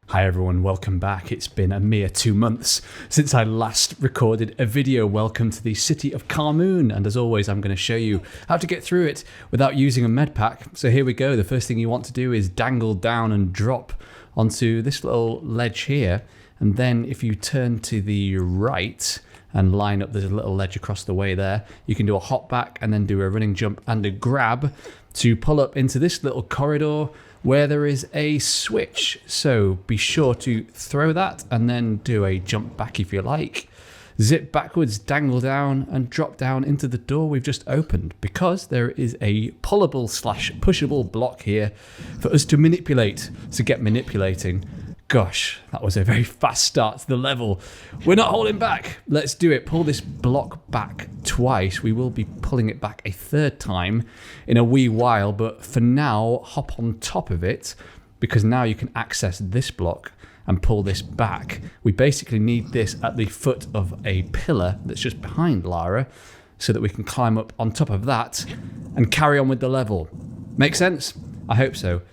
Hi everyone, welcome back. It's been a mere 2 months since I last recorded a video. Welcome to the City of Khamoon, and as always I'm going to show you how to get through it without using a med pack. So here we go. The first thing you want to do is dangle down and drop onto this little ledge here, and then if you turn to the right and line up, there's a little ledge across the way there, you can do a hop back and then do a running jump and a grab to pull up into this little corridor where there is a switch. So be sure to throw that and then do a jump back if you like. Zip backwards, dangle down and drop down into the door we've just opened, because there is a pullable / pushable block here for us to manipulate. So get manipulating. Gosh, that was a very fast start to the level. We're not holding back. Let's do it. Pull this block back twice. We will be pulling it back a third time in a wee while, but for now, hop on top of it, because now you can access this block and pull this back. We basically need this at the foot of a pillar that's just behind Lara, so that we can climb up on top of that and carry on with the level. Make sense? I hope so.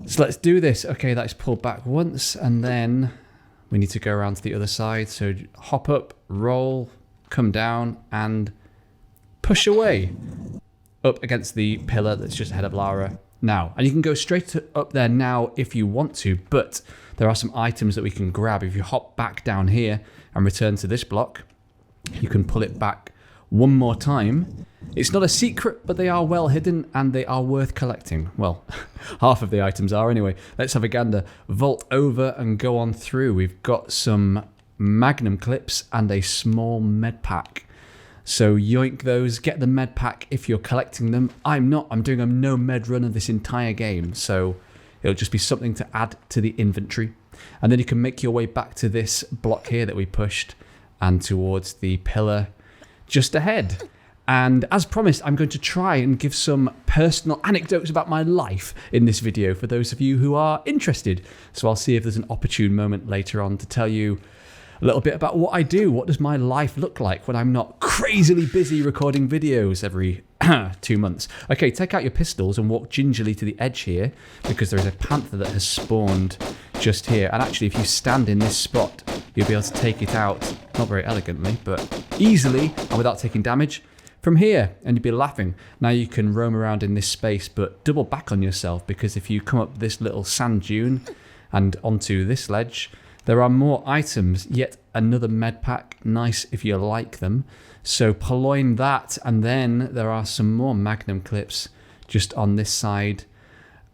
So let's do this. Okay, that's pulled back once, and then we need to go around to the other side. So hop up, roll, come down, and push away up against the pillar that's just ahead of Lara now. And you can go straight up there now if you want to, but there are some items that we can grab. If you hop back down here and return to this block, you can pull it back one more time. It's not a secret, but they are well hidden and they are worth collecting. Well, half of the items are anyway. Let's have a gander. Vault over and go on through. We've got some Magnum Clips and a small med pack. So yoink those, get the med pack if you're collecting them. I'm not. I'm doing a no med run of this entire game, so it'll just be something to add to the inventory. And then you can make your way back to this block here that we pushed and towards the pillar just ahead. And as promised, I'm going to try and give some personal anecdotes about my life in this video for those of you who are interested. So I'll see if there's an opportune moment later on to tell you a little bit about what I do. What does my life look like when I'm not crazily busy recording videos every 2 months? Okay, take out your pistols and walk gingerly to the edge here, because there is a panther that has spawned just here. And actually, if you stand in this spot, you'll be able to take it out, not very elegantly, but easily and without taking damage from here, and you'd be laughing. Now you can roam around in this space, but double back on yourself, because if you come up this little sand dune and onto this ledge, there are more items, yet another med pack, nice if you like them. So purloin that, and then there are some more Magnum Clips just on this side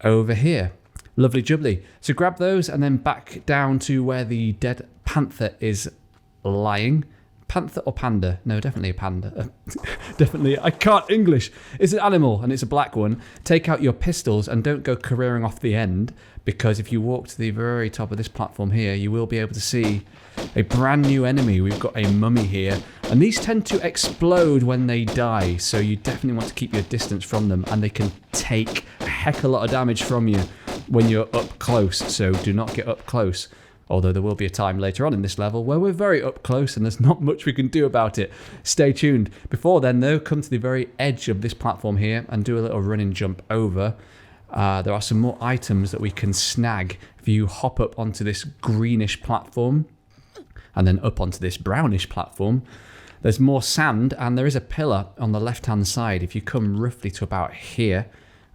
over here. Lovely jubbly. So grab those and then back down to where the dead panther is lying. Panther or panda? No, definitely a panda. Definitely, I can't English. It's an animal and it's a black one. Take out your pistols and don't go careering off the end, because if you walk to the very top of this platform here, you will be able to see a brand new enemy. We've got a mummy here, and these tend to explode when they die, so you definitely want to keep your distance from them, and they can take a heck of a lot of damage from you when you're up close, so do not get up close. Although there will be a time later on in this level where we're very up close and there's not much we can do about it. Stay tuned. Before then though, come to the very edge of this platform here and do a little running jump over. There are some more items that we can snag if you hop up onto this greenish platform and then up onto this brownish platform. There's more sand, and there is a pillar on the left hand side. If you come roughly to about here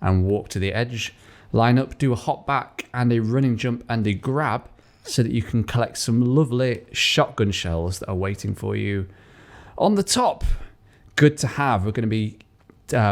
and walk to the edge, line up, do a hop back and a running jump and a grab, so that you can collect some lovely shotgun shells that are waiting for you on the top. Good to have. We're going to be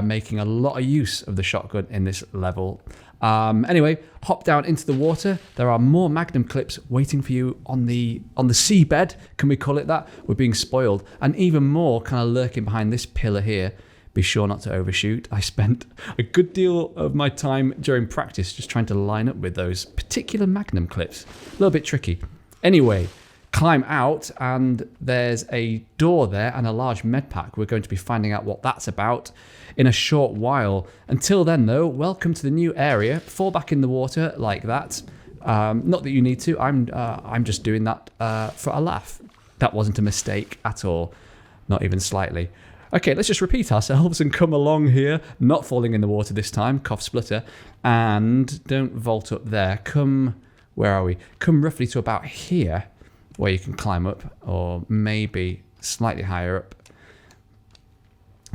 making a lot of use of the shotgun in this level. Anyway, hop down into the water. There are more Magnum Clips waiting for you on the seabed. Can we call it that? We're being spoiled. And even more kind of lurking behind this pillar here. Be sure not to overshoot. I spent a good deal of my time during practice just trying to line up with those particular Magnum Clips. A little bit tricky. Anyway, climb out, and there's a door there and a large med pack. We're going to be finding out what that's about in a short while. Until then, though, welcome to the new area. Fall back in the water like that. Not that you need to. I'm just doing that for a laugh. That wasn't a mistake at all. Not even slightly. Okay, let's just repeat ourselves and come along here, not falling in the water this time, cough splutter, and don't vault up there. Come where are we? Come roughly to about here, where you can climb up, or maybe slightly higher up.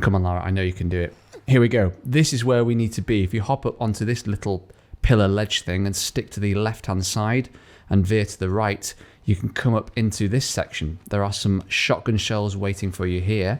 Come on, Lara, I know you can do it. Here we go. This is where we need to be. If you hop up onto this little pillar ledge thing and stick to the left-hand side and veer to the right, you can come up into this section. There are some shotgun shells waiting for you here.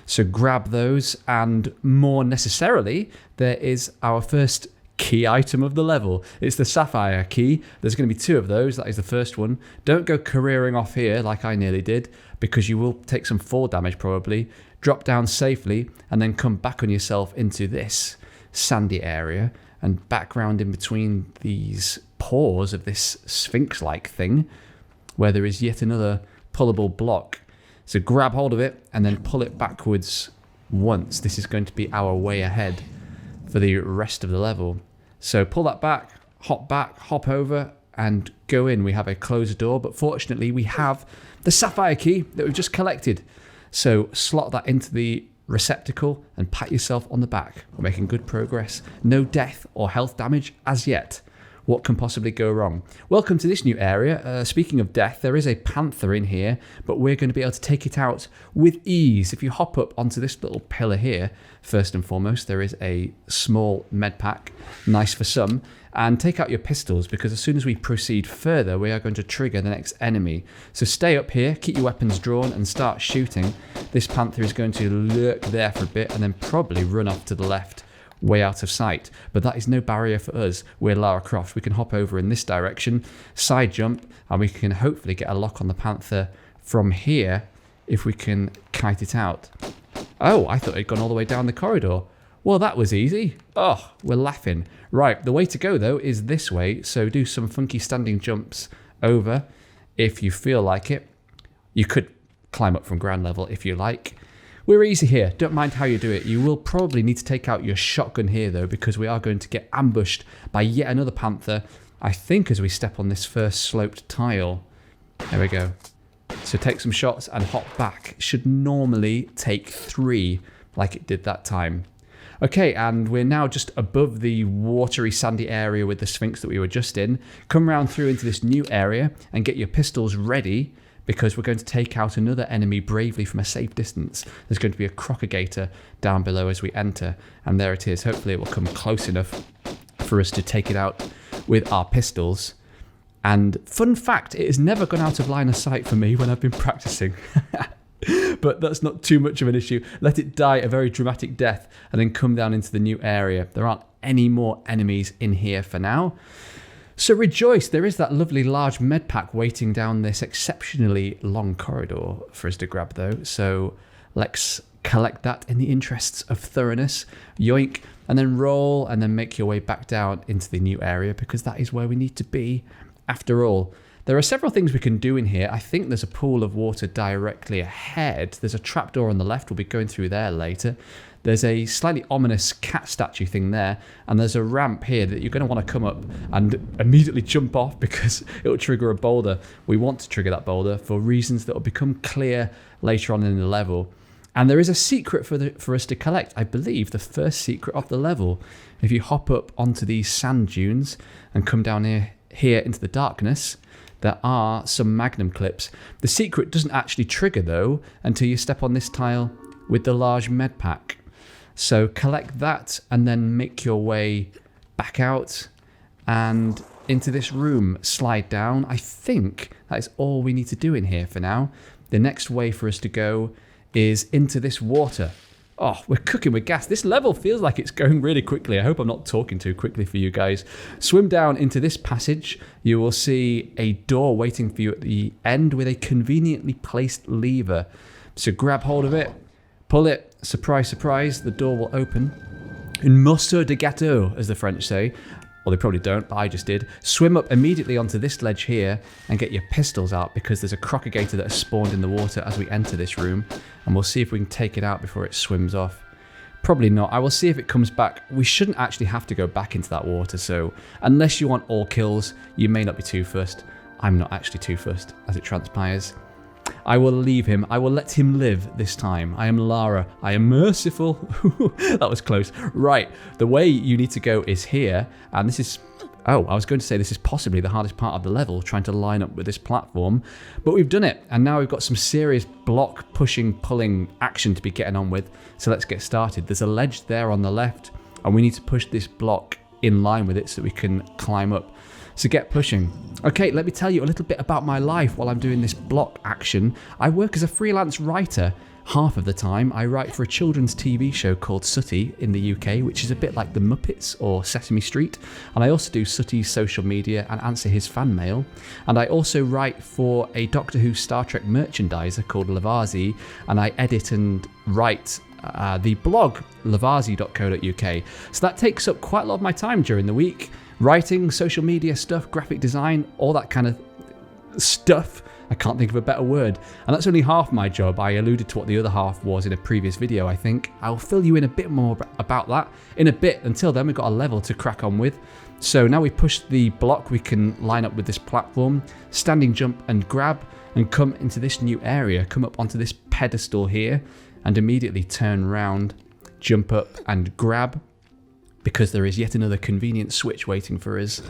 So grab those, and more necessarily, there is our first key item of the level. It's the Sapphire Key. There's going to be 2 of those. That is the first one. Don't go careering off here like I nearly did, because you will take some fall damage probably. Drop down safely and then come back on yourself into this sandy area and back round in between these paws of this sphinx-like thing where there is yet another pullable block. So grab hold of it and then pull it backwards once. This is going to be our way ahead for the rest of the level. So pull that back, hop over, and go in. We have a closed door, but fortunately we have the Sapphire Key that we've just collected. So slot that into the receptacle and pat yourself on the back. We're making good progress. No death or health damage as yet. What can possibly go wrong? Welcome to this new area. Speaking of death, there is a panther in here, but we're going to be able to take it out with ease. If you hop up onto this little pillar here, first and foremost, there is a small med pack, nice for some, and take out your pistols, because as soon as we proceed further, we are going to trigger the next enemy. So stay up here, keep your weapons drawn, and start shooting. This panther is going to lurk there for a bit and then probably run off to the left, way out of sight. But that is no barrier for us. We're Lara Croft. We can hop over in this direction, side jump, and we can hopefully get a lock on the panther from here if we can kite it out. Oh, I thought it'd gone all the way down the corridor. Well, that was easy. Oh, we're laughing. Right, the way to go, though, is this way. So do some funky standing jumps over if you feel like it. You could climb up from ground level if you like. We're easy here. Don't mind how you do it. You will probably need to take out your shotgun here, though, because we are going to get ambushed by yet another panther, I think, as we step on this first sloped tile. There we go. So take some shots and hop back. Should normally take 3 like it did that time. Okay, and we're now just above the watery sandy area with the Sphinx that we were just in. Come round through into this new area and get your pistols ready, because we're going to take out another enemy bravely from a safe distance. There's going to be a Crocodile down below as we enter, and there it is. Hopefully it will come close enough for us to take it out with our pistols. And fun fact, it has never gone out of line of sight for me when I've been practicing. But that's not too much of an issue. Let it die a very dramatic death and then come down into the new area. There aren't any more enemies in here for now. So rejoice, there is that lovely large med pack waiting down this exceptionally long corridor for us to grab though. So let's collect that in the interests of thoroughness. Yoink, and then roll, and then make your way back down into the new area, because that is where we need to be after all. There are several things we can do in here. I think there's a pool of water directly ahead. There's a trapdoor on the left. We'll be going through there later. There's a slightly ominous cat statue thing there. And there's a ramp here that you're going to want to come up and immediately jump off, because it will trigger a boulder. We want to trigger that boulder for reasons that will become clear later on in the level. And there is a secret for us to collect. I believe the first secret of the level. If you hop up onto these sand dunes and come down here into the darkness, there are some Magnum Clips. The secret doesn't actually trigger, though, until you step on this tile with the large med pack. So collect that and then make your way back out and into this room. Slide down. I think that is all we need to do in here for now. The next way for us to go is into this water. Oh, we're cooking with gas. This level feels like it's going really quickly. I hope I'm not talking too quickly for you guys. Swim down into this passage. You will see a door waiting for you at the end with a conveniently placed lever. So grab hold of it, pull it. Surprise, surprise, the door will open. Un morceau de gâteau, as the French say. Well, they probably don't, but I just did. Swim up immediately onto this ledge here and get your pistols out, because there's a Crocodile that has spawned in the water as we enter this room. And we'll see if we can take it out before it swims off. Probably not. I will see if it comes back. We shouldn't actually have to go back into that water, so unless you want all kills, you may not be too fussed. I'm not actually too fussed, as it transpires. I will leave him. I will let him live this time. I am Lara. I am merciful. That was close. Right. The way you need to go is here. And this is Oh, I was going to say this is possibly the hardest part of the level, trying to line up with this platform, but we've done it, and now we've got some serious block pushing, pulling action to be getting on with, so let's get started. There's a ledge there on the left, and we need to push this block in line with it so we can climb up. So get pushing. Okay, let me tell you a little bit about my life while I'm doing this block action. I work as a freelance writer. Half of the time, I write for a children's TV show called Sooty in the UK, which is a bit like the Muppets or Sesame Street. And I also do Sooty's social media and answer his fan mail. And I also write for a Doctor Who Star Trek merchandiser called Lavazi, and I edit and write the blog lavazi.co.uk. So that takes up quite a lot of my time during the week. Writing, social media stuff, graphic design, all that kind of stuff. I can't think of a better word. And that's only half my job. I alluded to what the other half was in a previous video, I think. I'll fill you in a bit more about that in a bit. Until then, we've got a level to crack on with. So now we push the block, we can line up with this platform, standing jump and grab, and come into this new area, come up onto this pedestal here, and immediately turn round, jump up and grab, because there is yet another convenient switch waiting for us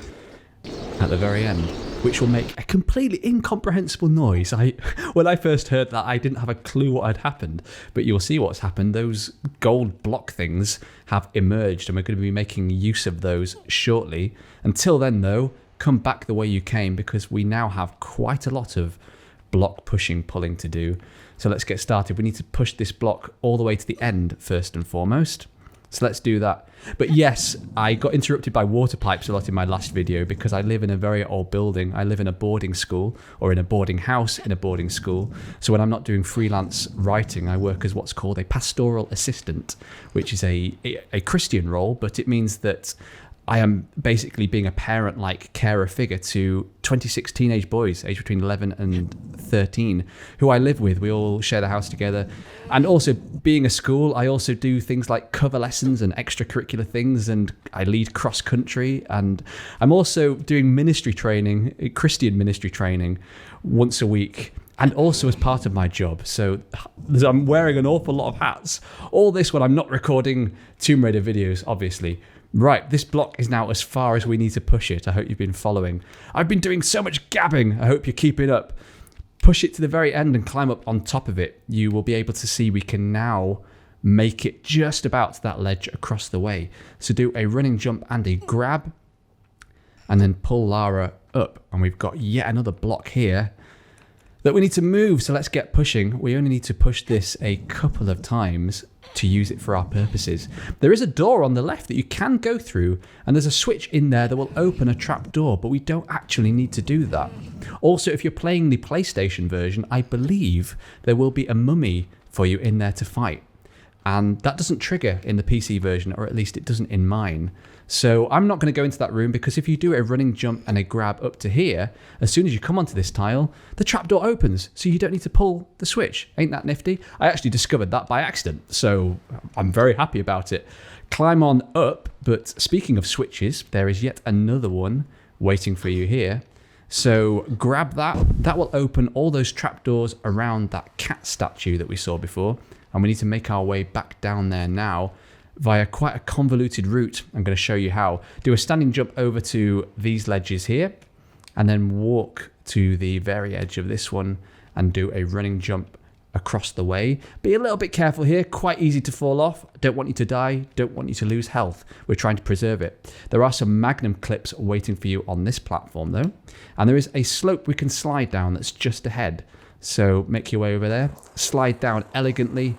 at the very end, which will make a completely incomprehensible noise. When I first heard that, I didn't have a clue what had happened, but you'll see what's happened. Those gold block things have emerged, and we're going to be making use of those shortly. Until then, though, come back the way you came, because we now have quite a lot of block pushing, pulling to do. So let's get started. We need to push this block all the way to the end, first and foremost. So let's do that. But yes, I got interrupted by water pipes a lot in my last video because I live in a very old building. I live in a boarding school, or in a boarding house in a boarding school. So when I'm not doing freelance writing, I work as what's called a pastoral assistant, which is a Christian role, but it means that I am basically being a parent-like carer figure to 26 teenage boys aged between 11 and 13 who I live with. We all share the house together. And also, being a school, I also do things like cover lessons and extracurricular things, and I lead cross-country, and I'm also doing ministry training, Christian ministry training, once a week, and also as part of my job. So I'm wearing an awful lot of hats. All this when I'm not recording Tomb Raider videos, obviously. Right, this block is now as far as we need to push it. I hope you've been following. I've been doing so much gabbing. I hope you're keeping up. Push it to the very end and climb up on top of it. You will be able to see we can now make it just about to that ledge across the way. So do a running jump and a grab, and then pull Lara up. And we've got yet another block here that we need to move. So let's get pushing. We only need to push this a couple of times to use it for our purposes. There is a door on the left that you can go through, and there's a switch in there that will open a trap door, but we don't actually need to do that. Also, if you're playing the PlayStation version, I believe there will be a mummy for you in there to fight, and that doesn't trigger in the PC version, or at least it doesn't in mine. So I'm not going to go into that room, because if you do a running jump and a grab up to here, as soon as you come onto this tile, the trapdoor opens, so you don't need to pull the switch. Ain't that nifty? I actually discovered that by accident, so I'm very happy about it. Climb on up, but speaking of switches, there is yet another one waiting for you here. So grab that. That will open all those trapdoors around that cat statue that we saw before, and we need to make our way back down there now via quite a convoluted route. I'm going to show you how. Do a standing jump over to these ledges here, and then walk to the very edge of this one and do a running jump across the way. Be a little bit careful here, quite easy to fall off. Don't want you to die, don't want you to lose health. We're trying to preserve it. There are some Magnum Clips waiting for you on this platform though, and there is a slope we can slide down that's just ahead. So make your way over there, slide down elegantly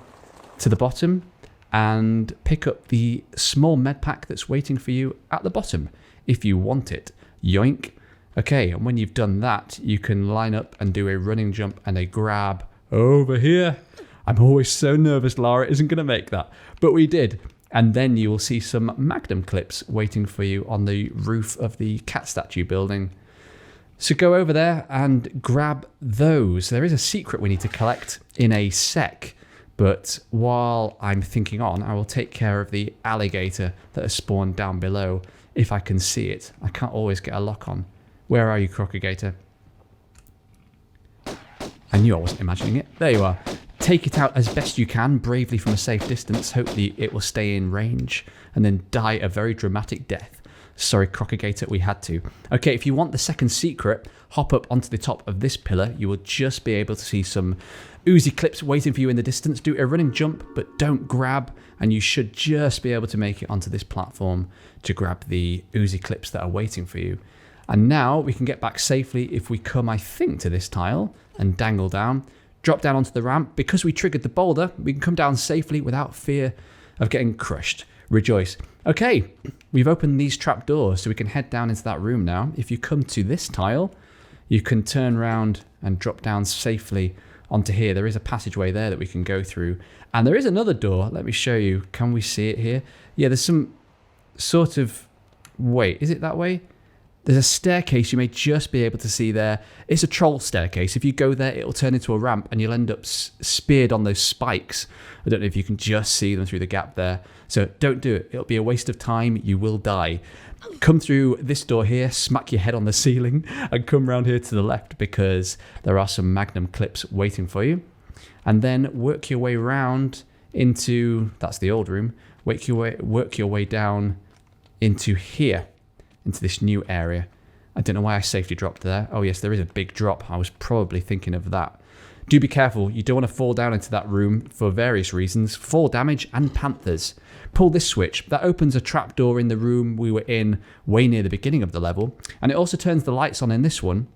to the bottom, and pick up the small med pack that's waiting for you at the bottom if you want it. Yoink. Okay, and when you've done that, you can line up and do a running jump and a grab over here. I'm always so nervous Lara isn't going to make that, but we did. And then you will see some Magnum Clips waiting for you on the roof of the cat statue building. So go over there and grab those. There is a secret we need to collect in a sec. But while I'm thinking on, I will take care of the alligator that has spawned down below, if I can see it. I can't always get a lock on. Where are you, Crocodile? I knew I wasn't imagining it. There you are. Take it out as best you can, bravely from a safe distance. Hopefully it will stay in range, and then die a very dramatic death. Sorry, Crocodile, we had to. Okay, if you want the second secret, hop up onto the top of this pillar. You will just be able to see some Uzi clips waiting for you in the distance. Do a running jump, but don't grab, and you should just be able to make it onto this platform to grab the Uzi clips that are waiting for you. And now we can get back safely if we come, I think, to this tile and dangle down. Drop down onto the ramp. Because we triggered the boulder, we can come down safely without fear of getting crushed. Rejoice. Okay, we've opened these trap doors, so we can head down into that room now. If you come to this tile, you can turn around and drop down safely onto here. There is a passageway there that we can go through. And there is another door. Let me show you. Can we see it here? Yeah, there's some sort of... Wait, is it that way? There's a staircase you may just be able to see there. It's a troll staircase. If you go there, it'll turn into a ramp and you'll end up speared on those spikes. I don't know if you can just see them through the gap there. So don't do it. It'll be a waste of time. You will die. Come through this door here, smack your head on the ceiling, and come round here to the left because there are some Magnum Clips waiting for you. And then work your way round into, that's the old room, work your way down into here, into this new area. I don't know why I safety dropped there. Oh yes, there is a big drop. I was probably thinking of that. Do be careful. You don't want to fall down into that room for various reasons. Fall damage and panthers. Pull this switch. That opens a trapdoor in the room we were in way near the beginning of the level. And it also turns the lights on in this one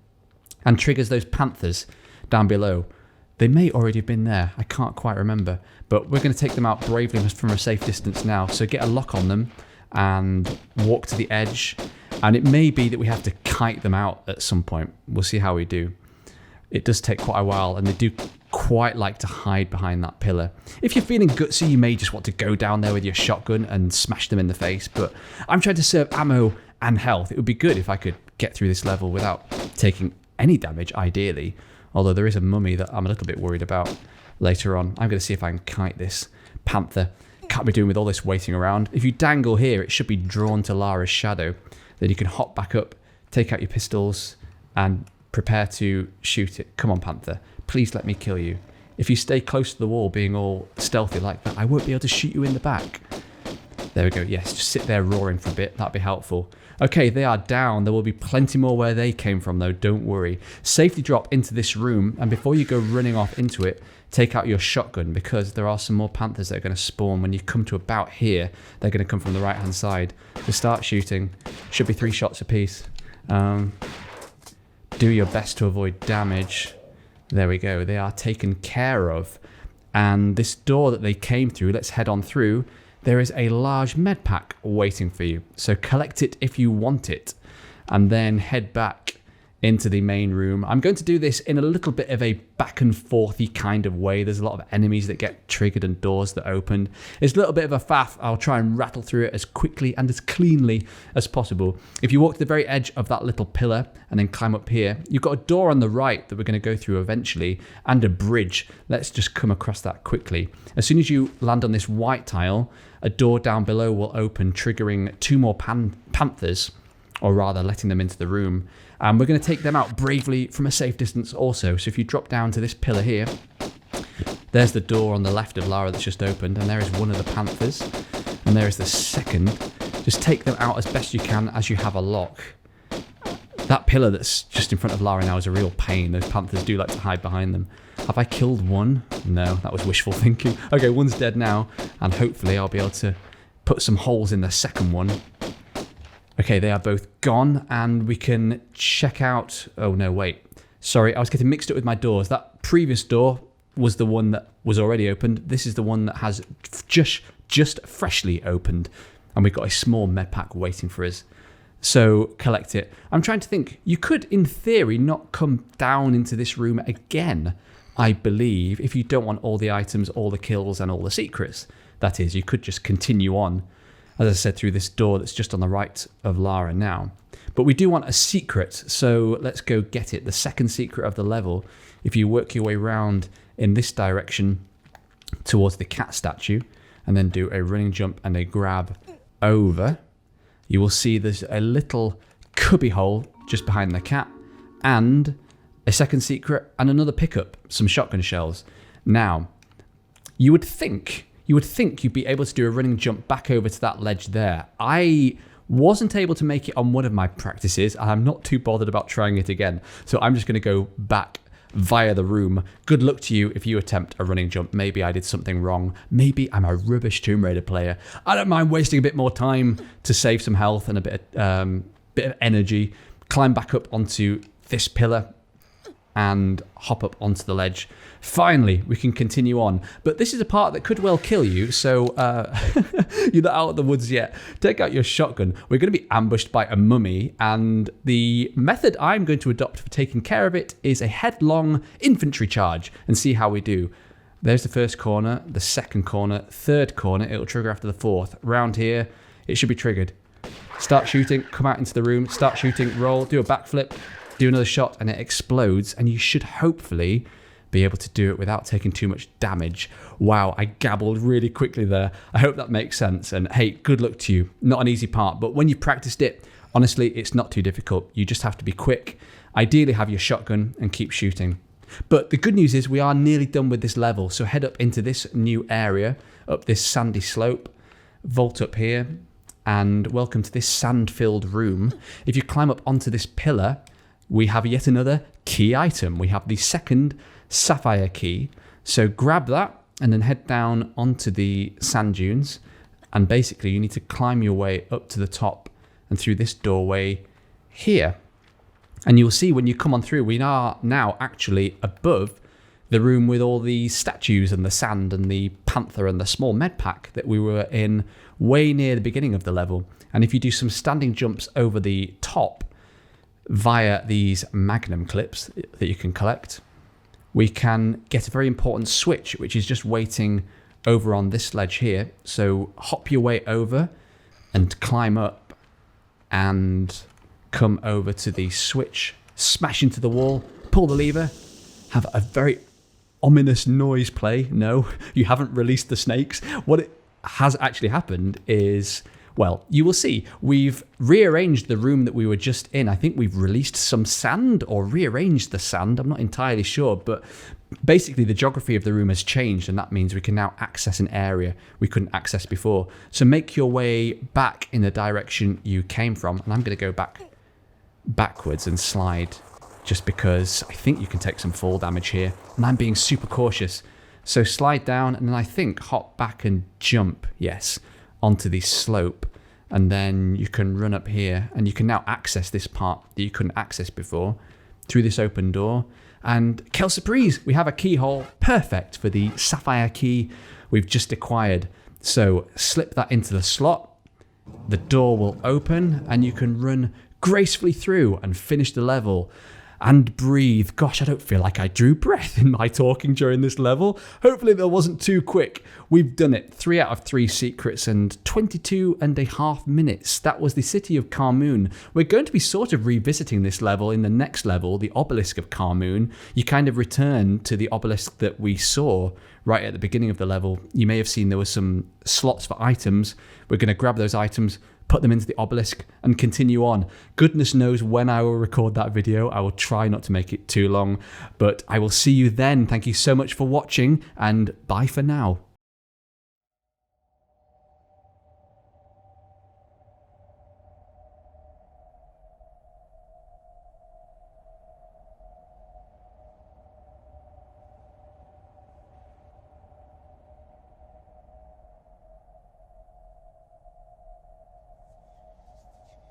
and triggers those panthers down below. They may already have been there. I can't quite remember. But we're going to take them out bravely from a safe distance now. So get a lock on them and walk to the edge. And it may be that we have to kite them out at some point. We'll see how we do. It does take quite a while, and they do quite like to hide behind that pillar. If you're feeling gutsy, you may just want to go down there with your shotgun and smash them in the face, but I'm trying to save ammo and health. It would be good if I could get through this level without taking any damage, ideally, although there is a mummy that I'm a little bit worried about later on. I'm going to see if I can kite this panther. Can't be doing with all this waiting around. If you dangle here, it should be drawn to Lara's shadow. Then you can hop back up, take out your pistols, and prepare to shoot it. Come on, Panther. Please let me kill you. If you stay close to the wall, being all stealthy like that, I won't be able to shoot you in the back. There we go. Yes, just sit there roaring for a bit. That'd be helpful. Okay, they are down. There will be plenty more where they came from, though. Don't worry. Safety drop into this room, and before you go running off into it, take out your shotgun, because there are some more panthers that are going to spawn. When you come to about here, they're going to come from the right-hand side. So start shooting. Should be 3 shots apiece. Do your best to avoid damage. There we go. They are taken care of. And this door that they came through, let's head on through. There is a large med pack waiting for you. So collect it if you want it. And then head back into the main room. I'm going to do this in a little bit of a back and forthy kind of way. There's a lot of enemies that get triggered and doors that open. It's a little bit of a faff. I'll try and rattle through it as quickly and as cleanly as possible. If you walk to the very edge of that little pillar and then climb up here, you've got a door on the right that we're going to go through eventually, and a bridge. Let's just come across that quickly. As soon as you land on this white tile, a door down below will open, triggering 2 more panthers, or rather letting them into the room. And we're going to take them out bravely from a safe distance also. So if you drop down to this pillar here, there's the door on the left of Lara that's just opened, and there is one of the panthers, and there is the second. Just take them out as best you can as you have a lock. That pillar that's just in front of Lara now is a real pain. Those panthers do like to hide behind them. Have I killed one? No, that was wishful thinking. Okay, one's dead now, and hopefully I'll be able to put some holes in the second one. Okay, they are both gone, and we can check out... Oh, no, wait. Sorry, I was getting mixed up with my doors. That previous door was the one that was already opened. This is the one that has just freshly opened, and we've got a small med pack waiting for us. So, collect it. I'm trying to think. You could, in theory, not come down into this room again, I believe, if you don't want all the items, all the kills, and all the secrets. That is, you could just continue on, as I said, through this door that's just on the right of Lara now. But we do want a secret, so let's go get it. The second secret of the level, if you work your way around in this direction towards the cat statue, and then do a running jump and a grab over, you will see there's a little cubby hole just behind the cat, and a second secret, and another pickup, some shotgun shells. Now, you would think you'd be able to do a running jump back over to that ledge there. I Wasn't able to make it on one of my practices. I'm not too bothered about trying it again. So I'm just going to go back via the room. Good luck to you if you attempt a running jump. Maybe I did something wrong. Maybe I'm a rubbish Tomb Raider player. I don't mind wasting a bit more time to save some health and a bit of energy. Climb back up onto this pillar and hop up onto the ledge. Finally, we can continue on. But this is a part that could well kill you, so you're not out of the woods yet. Take out your shotgun. We're going to be ambushed by a mummy, and the method I'm going to adopt for taking care of it is a headlong infantry charge, and see how we do. There's the first corner, the second corner, third corner. It'll trigger after the fourth. Round here, it should be triggered. Start shooting, come out into the room, start shooting, roll, do a backflip, do another shot, and it explodes, and you should hopefully be able to do it without taking too much damage. Wow, I gabbled really quickly there. I hope that makes sense, and hey, good luck to you. Not an easy part, but when you've practiced it, honestly, it's not too difficult. You just have to be quick. Ideally, have your shotgun and keep shooting. But the good news is we are nearly done with this level, so head up into this new area, up this sandy slope, vault up here, and welcome to this sand-filled room. If you climb up onto this pillar, we have yet another key item. We have the second Sapphire Key. So grab that and then head down onto the sand dunes. And basically you need to climb your way up to the top and through this doorway here. And you'll see when you come on through, we are now actually above the room with all the statues and the sand and the panther and the small med pack that we were in way near the beginning of the level. And if you do some standing jumps over the top via these Magnum Clips that you can collect, we can get a very important switch, which is just waiting over on this ledge here. So hop your way over and climb up and come over to the switch, smash into the wall, pull the lever, have a very ominous noise play. No, you haven't released the snakes. What it has actually happened is, well, you will see, we've rearranged the room that we were just in. I think we've released some sand or rearranged the sand. I'm not entirely sure, but basically the geography of the room has changed, and that means we can now access an area we couldn't access before. So make your way back in the direction you came from, and I'm going to go backwards and slide just because I think you can take some fall damage here, and I'm being super cautious. So slide down, and then I think hop back and jump, yes, onto the slope, and then you can run up here, and you can now access this part that you couldn't access before through this open door. And quelle surprise, we have a keyhole perfect for the Sapphire Key we've just acquired. So slip that into the slot, the door will open, and you can run gracefully through and finish the level. And breathe. Gosh, I don't feel like I drew breath in my talking during this level. Hopefully that wasn't too quick. We've done it. 3 out of 3 secrets and 22.5 minutes. That was the City of Khamoon. We're going to be sort of revisiting this level in the next level, the Obelisk of Khamoon. You kind of return to the obelisk that we saw right at the beginning of the level. You may have seen there were some slots for items. We're going to grab those items, put them into the obelisk, and continue on. Goodness knows when I will record that video. I will try not to make it too long, but I will see you then. Thank you so much for watching, and bye for now.